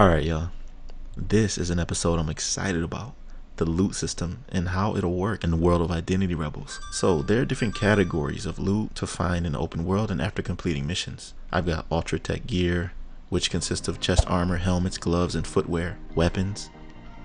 Alright, y'all. This is an episode I'm excited about. The loot system and how it'll work in the world of Identity Rebels. So there are different categories of loot to find in the open world and after completing missions. I've got Ultra Tech gear, which consists of chest armor, helmets, gloves, and footwear, weapons,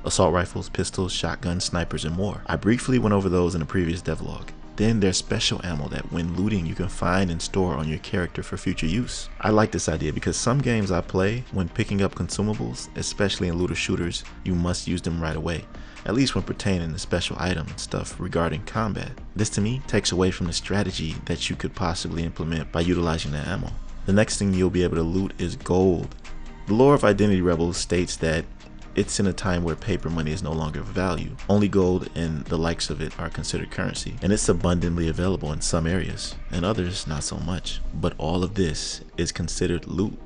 assault rifles, pistols, shotguns, snipers, and more. I briefly went over those in a previous devlog. Then there's special ammo that when looting you can find and store on your character for future use. I like this idea because some games I play, when picking up consumables, especially in looter shooters, you must use them right away, at least when pertaining to special item and stuff regarding combat. This to me takes away from the strategy that you could possibly implement by utilizing the ammo. The next thing you'll be able to loot is gold. The lore of Identity Rebels states that it's in a time where paper money is no longer of value. Only gold and the likes of it are considered currency, and it's abundantly available in some areas, and others not so much. But all of this is considered loot,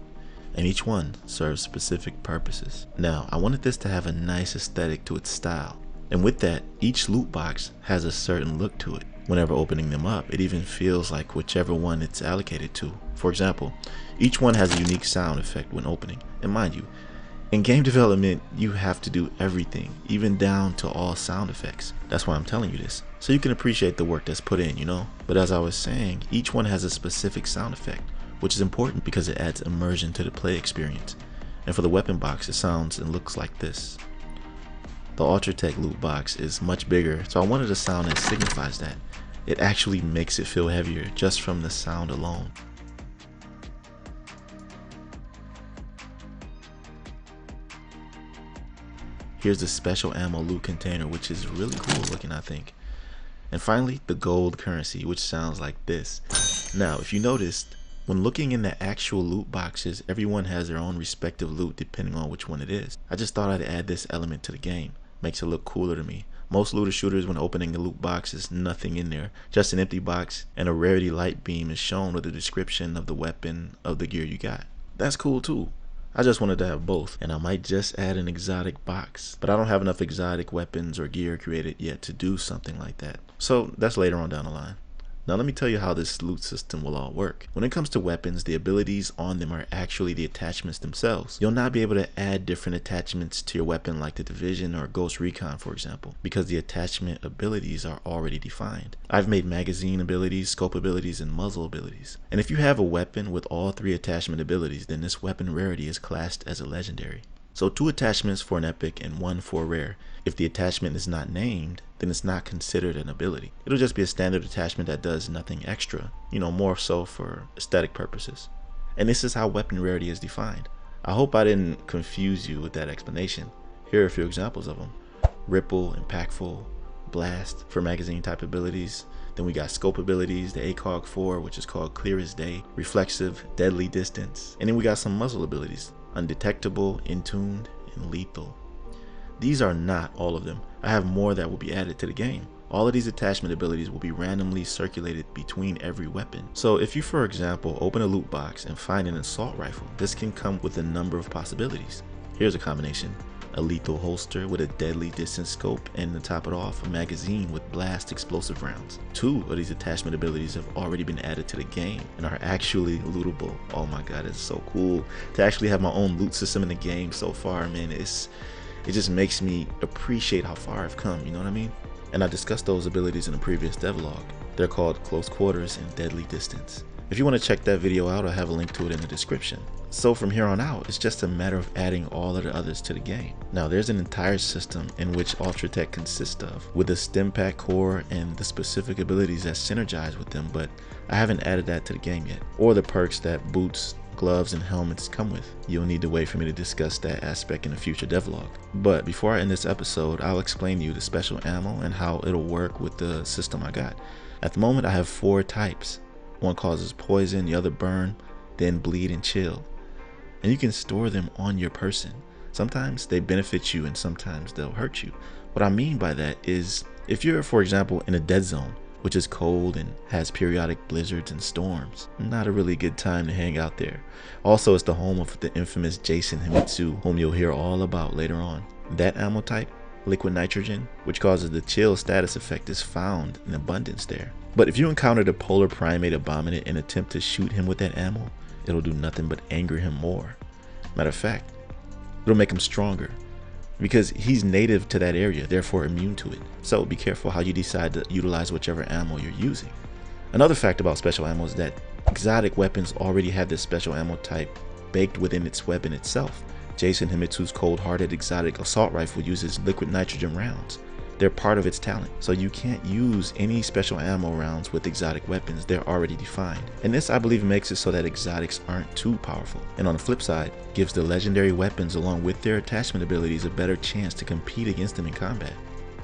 and each one serves specific purposes. Now, I wanted this to have a nice aesthetic to its style, and with that, each loot box has a certain look to it. Whenever opening them up, it even feels like whichever one it's allocated to. For example, each one has a unique sound effect when opening, and mind you, in game development, you have to do everything, even down to all sound effects. That's why I'm telling you this, so you can appreciate the work that's put in, you know? But as I was saying, each one has a specific sound effect, which is important because it adds immersion to the play experience. And for the weapon box, it sounds and looks like this. The Ultra Tech loot box is much bigger, so I wanted a sound that signifies that. It actually makes it feel heavier just from the sound alone. Here's the special ammo loot container, which is really cool looking, I think. And finally, the gold currency, which sounds like this. Now, if you noticed, when looking in the actual loot boxes, everyone has their own respective loot depending on which one it is. I just thought I'd add this element to the game. Makes it look cooler to me. Most looter shooters, when opening a loot box, is nothing in there. Just an empty box, and a rarity light beam is shown with a description of the weapon of the gear you got. That's cool too. I just wanted to have both, and I might just add an exotic box, but I don't have enough exotic weapons or gear created yet to do something like that. So that's later on down the line. Now let me tell you how this loot system will all work. When it comes to weapons, the abilities on them are actually the attachments themselves. You'll not be able to add different attachments to your weapon like the Division or Ghost Recon, for example, because the attachment abilities are already defined. I've made magazine abilities, scope abilities, and muzzle abilities. And if you have a weapon with all three attachment abilities, then this weapon rarity is classed as a legendary. So 2 attachments for an epic and 1 for a rare. If the attachment is not named, then it's not considered an ability. It'll just be a standard attachment that does nothing extra, you know, more so for aesthetic purposes. And this is how weapon rarity is defined. I hope I didn't confuse you with that explanation. Here are a few examples of them. Ripple, Impactful, Blast for magazine type abilities. Then we got scope abilities, the ACOG 4, which is called Clear as Day, Reflexive, Deadly Distance. And then we got some muzzle abilities, Undetectable, Intuned, and Lethal. These are not all of them. I have more that will be added to the game. All of these attachment abilities will be randomly circulated between every weapon. So if you, for example, open a loot box and find an assault rifle, this can come with a number of possibilities. Here's a combination. A lethal holster with a deadly distance scope, and to top it off, a magazine with blast explosive rounds. 2 of these attachment abilities have already been added to the game and are actually lootable. Oh my god, it's so cool to actually have my own loot system in the game so far, man. It just makes me appreciate how far I've come, you know what I mean? And I discussed those abilities in a previous devlog. They're called Close Quarters and Deadly Distance. If you want to check that video out, I'll have a link to it in the description. So from here on out, it's just a matter of adding all of the others to the game. Now there's an entire system in which Ultra Tech consists of, with a stim pack core and the specific abilities that synergize with them, but I haven't added that to the game yet, or the perks that boots, gloves, and helmets come with. You'll need to wait for me to discuss that aspect in a future devlog. But before I end this episode, I'll explain to you the special ammo and how it'll work with the system I got. At the moment, I have 4 types. One causes poison, the other burn, then bleed and chill. And you can store them on your person. Sometimes they benefit you and sometimes they'll hurt you. What I mean by that is, if you're, for example, in a dead zone, which is cold and has periodic blizzards and storms, not a really good time to hang out there. Also, it's the home of the infamous Jason Himitsu, whom you'll hear all about later on. That ammo type, liquid nitrogen, which causes the chill status effect, is found in abundance there. But if you encounter the polar primate abominate and attempt to shoot him with that ammo, it'll do nothing but anger him more. Matter of fact, It'll make him stronger because he's native to that area, therefore immune to it. So be careful how you decide to utilize whichever ammo you're using. Another fact about special ammo is that exotic weapons already have this special ammo type baked within its weapon itself. Jason Himitsu's cold-hearted exotic assault rifle uses liquid nitrogen rounds. They're part of its talent, so you can't use any special ammo rounds with exotic weapons. They're already defined. And this, I believe, makes it so that exotics aren't too powerful. And on the flip side, gives the legendary weapons along with their attachment abilities a better chance to compete against them in combat.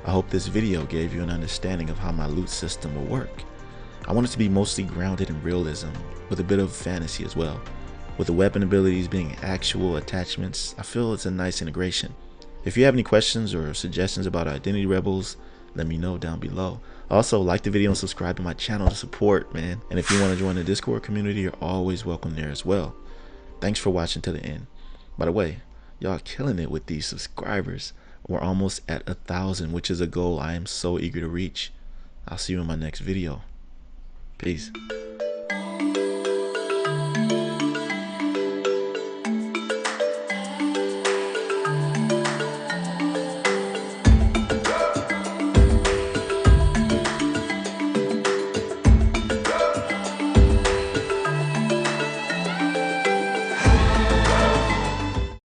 I hope this video gave you an understanding of how my loot system will work. I want it to be mostly grounded in realism, with a bit of fantasy as well. With the weapon abilities being actual attachments, I feel it's a nice integration. If you have any questions or suggestions about Identity Rebels, let me know down below. Also, like the video and subscribe to my channel to support, man. And if you want to join the Discord community, you're always welcome there as well. Thanks for watching to the end. By the way, y'all killing it with these subscribers. We're almost at 1,000, which is a goal I am so eager to reach. I'll see you in my next video. Peace.